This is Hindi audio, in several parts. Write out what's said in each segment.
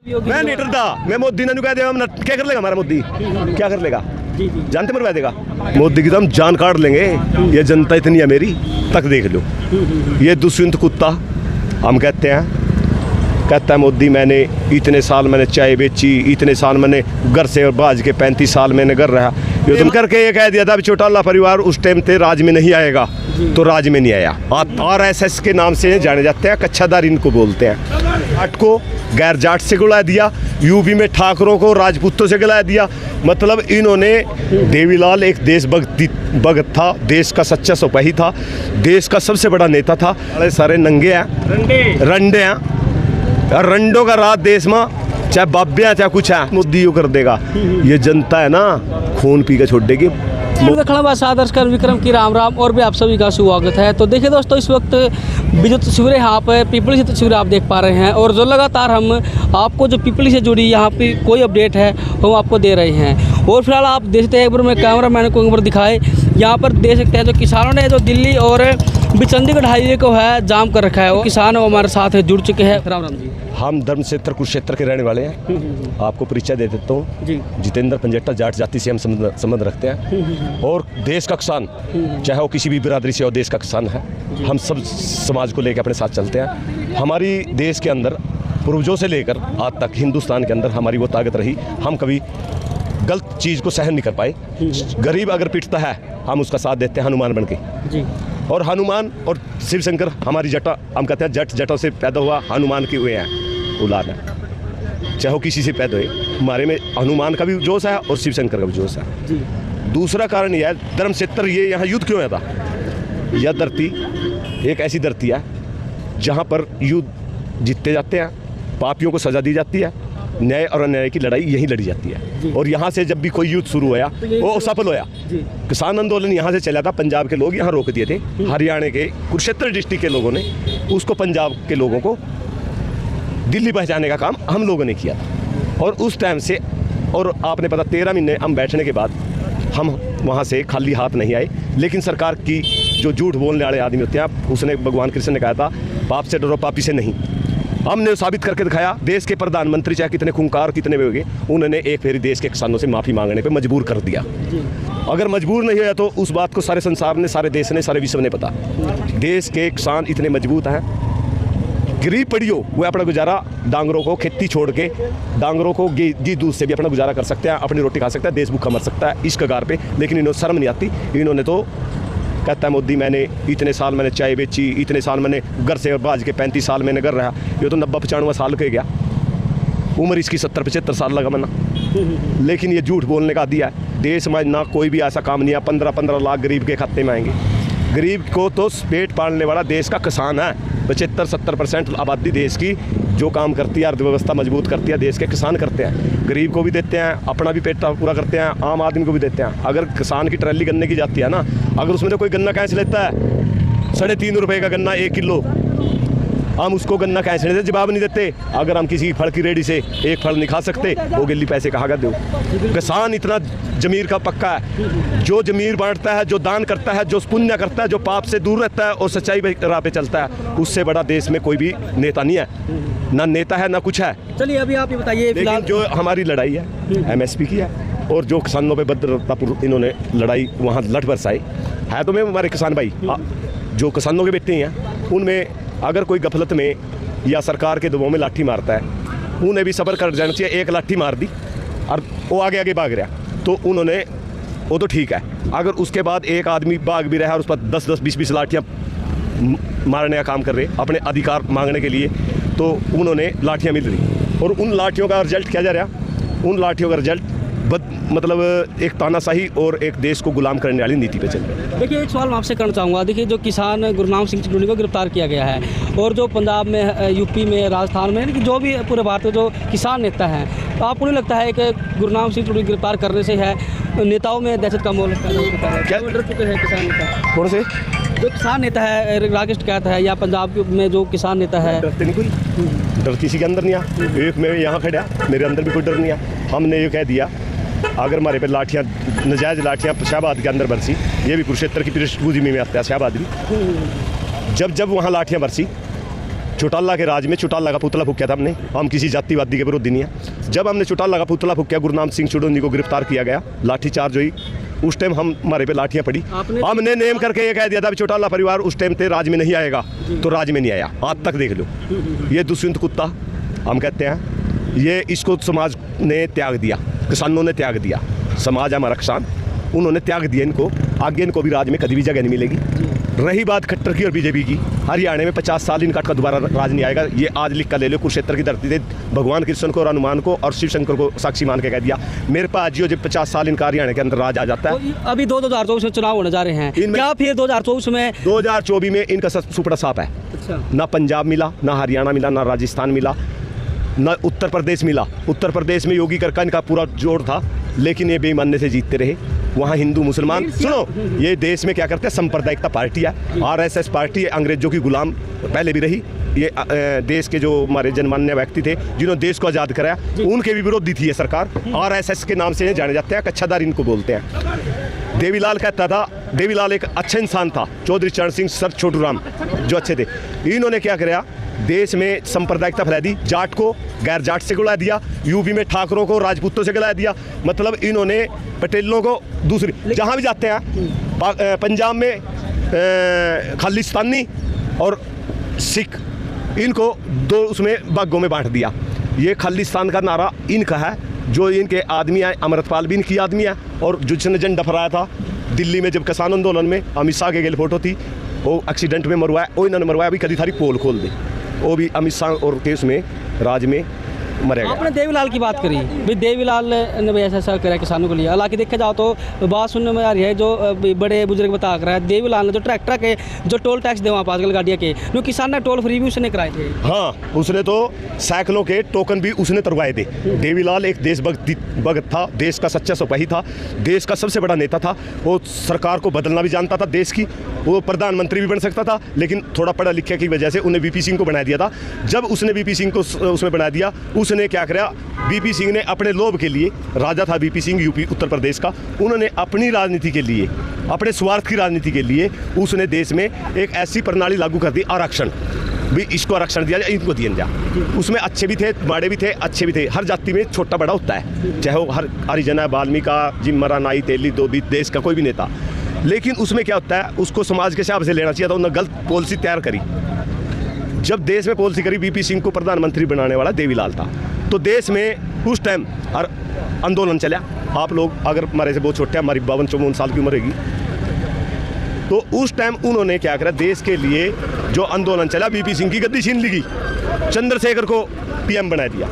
मैं नहीं डरता। मैं मोदी ने कह दिया क्या कर लेगा हमारा मोदी, क्या कर लेगा, जानते मरवा देगा। मोदी की तो हम जान काट लेंगे। ये जनता इतनी है मेरी, तक देख लो। ये दुष्यंत कुत्ता हम कहता है मोदी मैंने इतने साल मैंने चाय बेची, इतने साल मैंने घर से और बाज के 35 साल मैंने घर रहा। ये तुम करके ये कह दिया था चौटाला परिवार उस टाइम पे राज में नहीं आएगा, तो राज में नहीं आया। RSS के नाम से जाने जाते हैं, कच्छादार इनको बोलते हैं। जाट को गैर जाट से गुला दिया, यूपी में ठाकरों को राजपूतों से गला दिया। मतलब इन्होंने देवीलाल एक देशभक्त था, देश का सच्चा सिपाही था, देश का सबसे बड़ा नेता था। बड़े सारे नंगे हैं, रंडे हैं, रंडों का राज देश में, चाहे बाबिया चाहे कुछ है, मोदी यू कर देगा। ये जनता है ना, खून पी के छोड़ देगी। दर्शक विक्रम की राम राम और भी आप सभी का स्वागत है। तो देखिए दोस्तों, इस वक्त विद्युत तस्वीरें यहाँ पर पीपली से तस्वीरें आप देख पा रहे हैं, और जो लगातार हम आपको जो पीपली से जुड़ी यहाँ पे कोई अपडेट है हम आपको दे रहे हैं। और फिलहाल आप देख सकते हैं, एक बार मैं कैमरा मैन को एक बार दिखाए, यहाँ पर देख सकते हैं जो किसानों ने जो दिल्ली और चंडीगढ़ हाईवे को है जाम कर रखा है, वो किसान हमारे साथ जुड़ चुके हैं। राम राम जी। हम धर्म क्षेत्र कुरुक्षेत्र के रहने वाले हैं। आपको परिचय दे देता हूँ जी। जितेंद्र पंजेटा, जाट जाति से हम संबंध रखते हैं, और देश का किसान, चाहे वो किसी भी बिरादरी से हो, देश का किसान है। हम सब समाज को लेकर अपने साथ चलते हैं। हमारी देश के अंदर पूर्वजों से लेकर आज तक हिंदुस्तान के अंदर हमारी वो ताकत रही, हम कभी गलत चीज़ को सहन नहीं कर पाए। गरीब अगर पिटता है हम उसका साथ देते हैं हनुमान बन के जी। और हनुमान और शिव शंकर हमारी जटा, हम कहते हैं जटों से पैदा हुआ, हनुमान के हुए हैं औलाद है। चाहे किसी से पैदा हुए, हमारे में हनुमान का भी जोश है और शिव शंकर का भी जोश है जी। दूसरा कारण यह है, धर्म क्षेत्र, ये यहाँ युद्ध क्यों था। यह धरती एक ऐसी धरती है जहाँ पर युद्ध जीतते जाते हैं, पापियों को सजा दी जाती है, न्याय और अन्याय की लड़ाई यहीं लड़ी जाती है। और यहाँ से जब भी कोई युद्ध शुरू हुआ वो सफल हुआ। किसान आंदोलन यहाँ से चला था, पंजाब के लोग यहाँ रोक दिए थे। हरियाणा के कुरुक्षेत्र डिस्ट्रिक्ट के लोगों ने उसको, पंजाब के लोगों को दिल्ली पहुँचाने का काम हम लोगों ने किया था। और उस टाइम से, और आपने पता 13 महीने हम बैठने के बाद हम वहाँ से खाली हाथ नहीं आए। लेकिन सरकार की जो झूठ बोलने वाले आदमी होते हैं, उसने, भगवान कृष्ण ने कहा था पाप से डरो पापी से नहीं। हमने साबित करके दिखाया। देश के प्रधानमंत्री चाहे कितने खूंखार कितने भी हो गए, उन्होंने एक फेरी देश के किसानों से माफ़ी मांगने पे मजबूर कर दिया। अगर मजबूर नहीं हुआ तो उस बात को सारे संसार ने, सारे देश ने, सारे विश्व ने पता। देश के किसान इतने मजबूत हैं, गरीब पड़ियो वो अपना गुजारा, डांगरों को खेती छोड़ के, डांगरों को घी दूध से भी अपना गुजारा कर सकते हैं, अपनी रोटी खा सकता है, देश भूखा मर सकता है इस कगार पे। लेकिन इन्होंने शर्म नहीं आती। इन्होंने तो कहता है मोदी मैंने इतने साल मैंने चाय बेची, इतने साल मैंने घर से और बाज के 35 साल मैंने घर रहा। ये तो 90-95 साल के गया, उम्र इसकी 70-75 साल लगा मना। लेकिन ये झूठ बोलने का दिया है। देश में ना कोई भी ऐसा काम नहीं है 15-15 लाख गरीब के खाते में आएंगे। गरीब को तो पेट पालने वाला देश का किसान है। 75-70% आबादी देश की जो काम करती है, अर्थव्यवस्था मजबूत करती है, देश के किसान करते हैं। गरीब को भी देते हैं, अपना भी पेट पूरा करते हैं, आम आदमी को भी देते हैं। अगर किसान की ट्रैली गन्ने की जाती है ना, अगर उसमें कोई गन्ना कैसे लेता है 3.5 रुपये का गन्ना 1 किलो, हम उसको गन्ना कैसे लेते, जवाब नहीं देते। अगर हम किसी फल की रेडी से एक फल नहीं खा सकते, वो गिल्ली पैसे कहाँ का दो। किसान इतना जमीर का पक्का है, जो जमीर बांटता है, जो दान करता है, जो पुण्य करता है, जो पाप से दूर रहता है और सच्चाई राह पे चलता है, उससे बड़ा देश में कोई भी नेता नहीं है। ना नेता है ना कुछ है। चलिए अभी आप ये बताइए, लेकिन जो हमारी लड़ाई है MSP की है, और जो किसानों पे भद्रतापूर्वक इन्होंने लड़ाई वहाँ लठ बरसाई है। तो मैं, हमारे किसान भाई जो किसानों के बेटे हैं, उनमें अगर कोई गफलत में या सरकार के दबाव में लाठी मारता है, उन्हें भी सब्र कर जाना चाहिए। एक लाठी मार दी और वो आगे आगे भाग रहा, तो उन्होंने, वो तो ठीक है। अगर उसके बाद एक आदमी भाग भी रहा है और उस पर 10-10, 20-20 लाठियाँ मारने का काम कर रहे अपने अधिकार मांगने के लिए, तो उन्होंने लाठियाँ मिल रही। और उन लाठियों का रिजल्ट क्या जा रहा, उन लाठियों का रिजल्ट मतलब एक तानाशाही और एक देश को गुलाम करने वाली नीति पे चल रहा है। देखिए एक सवाल मैं आपसे करना चाहूँगा। देखिए जो किसान गुरनाम सिंह चिंटूनी को गिरफ्तार किया गया है, और जो पंजाब में, यूपी में, राजस्थान में, यानी कि जो भी पूरे भारत में जो किसान नेता हैं, तो आपको नहीं लगता है कि गुरनाम सिंह चिंटूनी गिरफ्तार करने से है नेताओं में दहशत का माहौल पैदा हो चुका है? क्या डर चुके हैं किसान नेता? कौन से? जो किसान नेता है, राकेश टिकैत है, या पंजाब में जो किसान नेता है? डरते नहीं, कोई डर किसी के अंदर नहीं आ। एक मैं यहाँ खड़ा, मेरे अंदर भी कोई डर नहीं आ। हमने ये कह दिया, अगर हमारे पे लाठियाँ, नजायज़ लाठियाँ शाहबाद के अंदर बरसी, ये भी कुरुक्षेत्र की पृष्ठभूमि में आता है शाहबाद भी। जब जब वहाँ लाठियाँ बरसी, चौटाला के राज में चौटाला का पुतला फूंका था हमने। हम किसी जातिवादी के विरोधी नहीं है। जब हमने चौटाला का पुतला फूंका, गुरनाम सिंह चुड़ोनी को गिरफ्तार किया गया, लाठीचार्ज हुई, उस टाइम हमारे पे लाठियां पड़ी। हमने नेम करके ये कह दिया था चौटाला परिवार उस टाइम पे राज में नहीं आएगा, तो राज में नहीं आया। आज तक देख लो, ये दुष्यंत कुत्ता हम कहते हैं, ये इसको समाज ने त्याग दिया, किसानों ने त्याग दिया। समाज हमारा किसान, उन्होंने त्याग दिया इनको। आगे इनको भी राज में कभी भी जगह नहीं मिलेगी। रही बात खट्टर की और बीजेपी की, हरियाणा में 50 साल इनका दोबारा राज नहीं आएगा। ये आज लिख कर ले लो, कुरुक्षेत्र की धरती से भगवान कृष्ण को और हनुमान को और शिव शंकर को साक्षी मान के कह दिया, मेरे पास जियो जब 50 साल इनका हरियाणा के अंदर राज आ जाता है। तो अभी 2024 में चुनाव होने जा रहे हैं, क्या फिर 2024 में इनका सुपड़ा साफ है। अच्छा। ना पंजाब मिला, ना हरियाणा मिला, ना राजस्थान मिला, ना उत्तर प्रदेश मिला। उत्तर प्रदेश में योगी करका इनका पूरा जोर था, लेकिन ये बेईमानी से जीतते रहे। वहाँ हिंदू मुसलमान, सुनो, ये देश में क्या करते हैं, सांप्रदायिकता पार्टी है। आरएसएस पार्टी अंग्रेजों की गुलाम पहले भी रही। ये देश के जो हमारे जनमान्य व्यक्ति थे जिन्होंने देश को आज़ाद कराया, उनके भी विरोधी थी ये सरकार। आरएसएस के नाम से जाने जाते हैं, कच्छादार इनको बोलते हैं। देवीलाल कहता था, देवीलाल एक अच्छा इंसान था, चौधरी चरण सिंह, सर छोटू राम जो अच्छे थे। इन्होंने क्या कराया, देश में सांप्रदायिकता फैला दी, जाट को गैर जाट से गला दिया, यूपी में ठाकरों को राजपूतों से गला दिया। मतलब इन्होंने पटेलों को दूसरी, जहाँ भी जाते हैं, पंजाब में खालिस्तानी और सिख, इनको दो उसमें भागों में बांट दिया। ये खालिस्तान का नारा इनका है, जो इनके आदमी है, अमृतपाल भी इनकी आदमी है। और जिसने झंडा फहराया था दिल्ली में जब किसान आंदोलन में, अमित शाह के गेल फोटो थी, वो एक्सीडेंट में मरवाया, वो इन्होंने मरवाया। अभी कभी थारी पोल खोल दे, वो भी अमित शाह और केस में राज में मरेगा। आपने देवीलाल की बात करी, भाई देवीलाल ने भी ऐसा करा किसानों के लिए। हालांकि देखा जाओ तो बात सुनने में आ रही है, जो बड़े बुजुर्ग बता कर रहा है, देवीलाल ने जो ट्रैक्टर के जो टोल टैक्स दे वहाँ आजकल गाड़ियाँ के, जो किसान ने टोल फ्री भी उसने कराए थे। हाँ, उसने तो सैकड़ों के टोकन भी उसने तरवाए थे। देवीलाल एक देशभक्त था, देश का सच्चा सिपाही था, देश का सबसे बड़ा नेता था। वो सरकार को बदलना भी जानता था देश की, वो प्रधानमंत्री भी बन सकता था, लेकिन थोड़ा पढ़ा लिखा की वजह से उन्हें वीपी सिंह को बना दिया था। जब उसने वीपी सिंह को उसमें बना दिया, उसने क्या कराया, वीपी सिंह ने अपने लोभ के लिए, राजा था वीपी सिंह यूपी उत्तर प्रदेश का, उन्होंने अपनी राजनीति के लिए, अपने स्वार्थ की राजनीति के लिए उसने देश में एक ऐसी प्रणाली लागू कर दी, आरक्षण भी, इसको आरक्षण दिया जाए, इनको दिया जाए। उसमें अच्छे भी थे, माड़े भी थे, अच्छे भी थे। हर जाति में छोटा बड़ा होता है, चाहे वो हर हरिजन है, वाल्मीकि, जिम्मरा, नाई, तेली, धोबी, देश का कोई भी नेता। लेकिन उसमें क्या होता है, उसको समाज के हिसाब से लेना चाहिए था। उन्होंने गलत पॉलिसी तैयार करी। जब देश में पॉलिसी करी, वीपी सिंह को प्रधानमंत्री बनाने वाला देवीलाल था, तो देश में उस टाइम आंदोलन चला। आप लोग अगर हमारे से बहुत छोटे हैं, हमारी 52-54 साल की उम्र रहेगी, तो उस टाइम उन्होंने क्या करा, देश के लिए जो आंदोलन चला, वीपी सिंह की गद्दी छीन ली गई, चंद्रशेखर को पीएम बना दिया।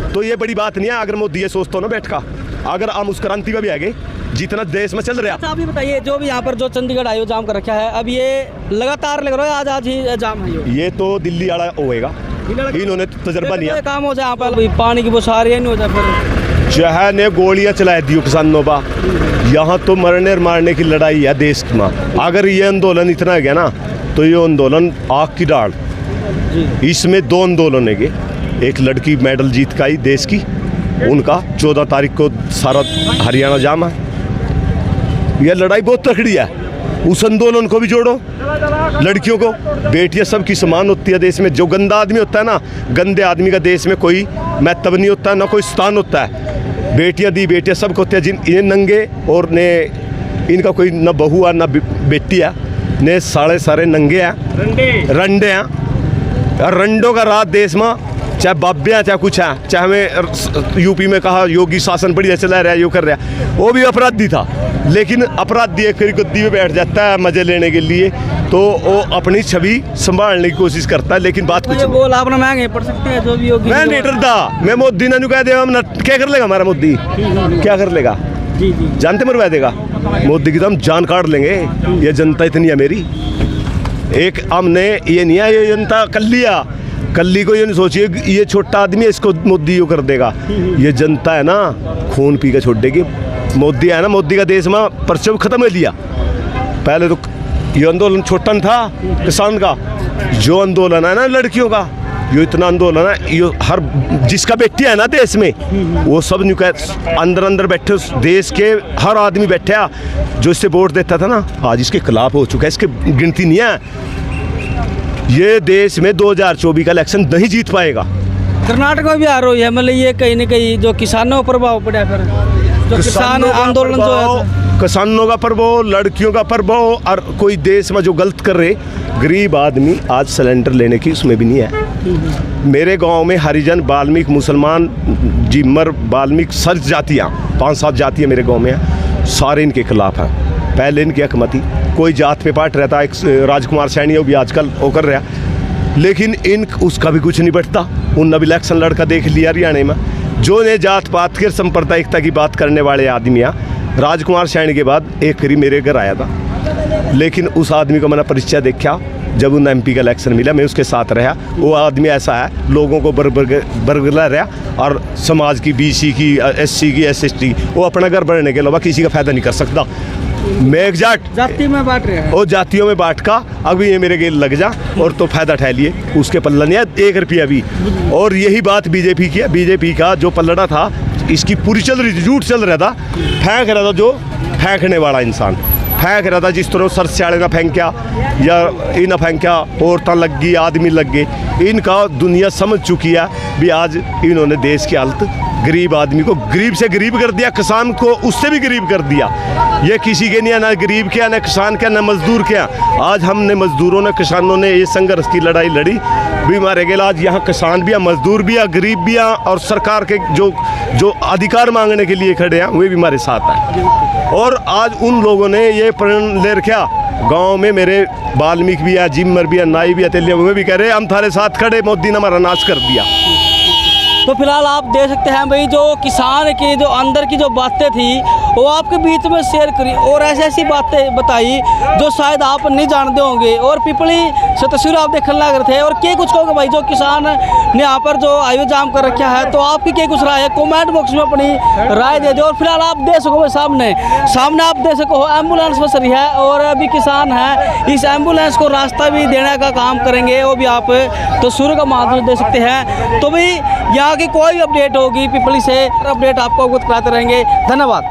तो ये बड़ी बात नहीं है। अगर मोदी ये सोचता हो ना बैठ का, अगर हम उस क्रांति में भी आ गए जितना देश में चल रहा। अच्छा, आप ये बताइए, जो भी यहाँ पर जो चंडीगढ़ आयो जाम कर रखा है, अब ये लगातार लग रहा है, आज ही जाम है ये तो दिल्ली वाला होएगा, इन्होंने तजर्बा नहीं है। काम हो जाए यहाँ पर पानी की बौछार नहीं हो जाए, फिर चाहे ने गोलियां चला दी किसानों बा, यहाँ तो मरने और मारने की लड़ाई है देश में। अगर ये आंदोलन इतना है ना, तो ये आंदोलन आग की डाल। इसमें 2 आंदोलन है, एक लड़की मेडल जीत का आई देश की, उनका 14 तारीख को सारा हरियाणा जाम है। यह लड़ाई बहुत तकड़ी है, उस आंदोलन को भी जोड़ो। लड़कियों को, बेटियां सबकी समान होती है देश में। जो गंदा आदमी होता है ना, गंदे आदमी का देश में कोई महत्व नहीं होता, ना कोई स्थान होता है। बेटियां दी बेटियां सबको होती है। जिन ये नंगे और ने इनका कोई न बहू है न बेटी है, ने सारे नंगे हैं, रंडे हैं। और रंडों का राज देश में, चाहे बाब्या हैं, चाहे कुछ है, चाहे हमें यूपी में कहा योगी शासन बढ़िया चला रहा है, यो कर रहा है, वो भी अपराधी था। लेकिन अपराधी एक फिर गद्दी में बैठ जाता है मजे लेने के लिए, तो वो अपनी छवि संभालने की कोशिश करता है। लेकिन बात कुछ बोल आपने महंगे पड़ सकते हैं, जो भी होगी। मैं नहीं डरता, मैं मोदी ने कह दे हम क्या कर लेगा, हमारा मोदी क्या कर लेगा, जानते मरवा देगा। मोदी की तो हम जान काट लेंगे। ये जनता इतनी है मेरी, एक हमने ये नहीं है ये जनता कल्ली को ये नहीं सोचिए ये छोटा आदमी है इसको मोदी यो कर देगा। ये जनता है ना, खून पी के छोड़ देगी। मोदी है ना, मोदी का देश में परचम खत्म कर दिया। पहले तो ये आंदोलन छोटा था किसान का, जो आंदोलन है ना लड़कियों का, ये इतना आंदोलन है, ये हर जिसका बेटी है ना देश में, वो सब अंदर बैठे, देश के हर आदमी बैठा जो इससे वोट देता था ना, आज इसके खिलाफ हो चुका है। इसकी गिनती नहीं है। ये देश में 2024 का इलेक्शन नहीं जीत पाएगा। कर्नाटक में भी आ रही है, मतलब ये कहीं ना कहीं जो किसानों पर प्रभाव पड़ा, फिर जो किसान आंदोलन जो है, किसानों का प्रभाव, लड़कियों का प्रभाव, और कोई देश में जो गलत कर रहे, गरीब आदमी आज सिलेंडर लेने की उसमें भी नहीं है। मेरे गांव में हरिजन, वाल्मीकि, मुसलमान, जिम्मर, वाल्मीकि, सर जातियाँ 5-7 जातियाँ मेरे गांव में हैं, सारे इनके खिलाफ हैं। पहले इनकी हकमत थी, कोई जात पे पाट रहता, एक राजकुमार सैनी वो भी आजकल वो कर रहा, लेकिन इन उसका भी कुछ नहीं बैठता। उन भी इलेक्शन लड़का देख लिया हरियाणा में, जो ने जात पात के सांप्रदायिकता की बात करने वाले आदमियाँ, राजकुमार सैनी के बाद एक करी मेरे घर आया था, लेकिन उस आदमी को मैंने परिचय देखा जब उन MP का इलेक्शन मिला, मैं उसके साथ रहा। वो आदमी ऐसा है, लोगों को बरगला रहा, और समाज की BC की, SC की, SST, वो अपना घर बढ़ने के अलावा किसी का फायदा नहीं कर सकता। मैं एक जाति में बांट रहे हैं, और जातियों में बांट का अभी ये मेरे गेल लग जा और तो फायदा उठा लिए, उसके पल्ला नहीं है 1 रुपया भी। और यही बात BJP की है। BJP का जो पल्लड़ा था, इसकी पूरी चल रही थी, झूठ चल रहा था, फेंक रहा था, जो फेंकने वाला इंसान फेंक रहा था, जिस तरह सर स्याड़े ना फेंक्या या इन फेंक्या, औरतें लग गई, आदमी लग गए। इनका दुनिया समझ चुकी है भी। आज इन्होंने देश की हालत, गरीब आदमी को गरीब से गरीब कर दिया, किसान को उससे भी गरीब कर दिया। ये किसी के नहीं है, ना गरीब के, ना किसान के, ना मजदूर के। आज हमने मजदूरों ने, किसानों ने ये संघर्ष की लड़ाई लड़ी भी, मारे गए। आज यहाँ किसान भी है, मजदूर भी है, गरीब भी है, और सरकार के जो अधिकार मांगने के लिए खड़े हैं वे भी हमारे साथ हैं। और आज उन लोगों ने ये प्रण ले रखा, गांव में मेरे वाल्मीकि भी है, जिम्मर भी है, नाई भी है, तेलिया में भी कह रहे हम थारे साथ खड़े, मोदी ने हमारा नाश कर दिया। तो फिलहाल आप देख सकते हैं भाई, जो किसान की जो अंदर की जो बातें थी वो आपके बीच में शेयर करी, और ऐसी ऐसी बातें बताई जो शायद आप नहीं जानते होंगे। और पिपली से तस्वीर आप देखने लग रहे थे। और क्या कुछ कहोगे भाई, जो किसान ने यहाँ पर जो हाईवे जाम कर रखा है, तो आपकी क्या कुछ राय है, कमेंट बॉक्स में अपनी राय दे दो। और फिलहाल आप देख सको भाई, सामने आप देख सको एम्बुलेंस बस रही है, और अभी किसान है, इस एम्बुलेंस को रास्ता भी देने का काम करेंगे, वो भी आप तस्वीरों का माध्यम दे सकते हैं। तो भाई यहाँ की कोई अपडेट होगी पिपली से, अपडेट आपको अवगत कराते रहेंगे। धन्यवाद।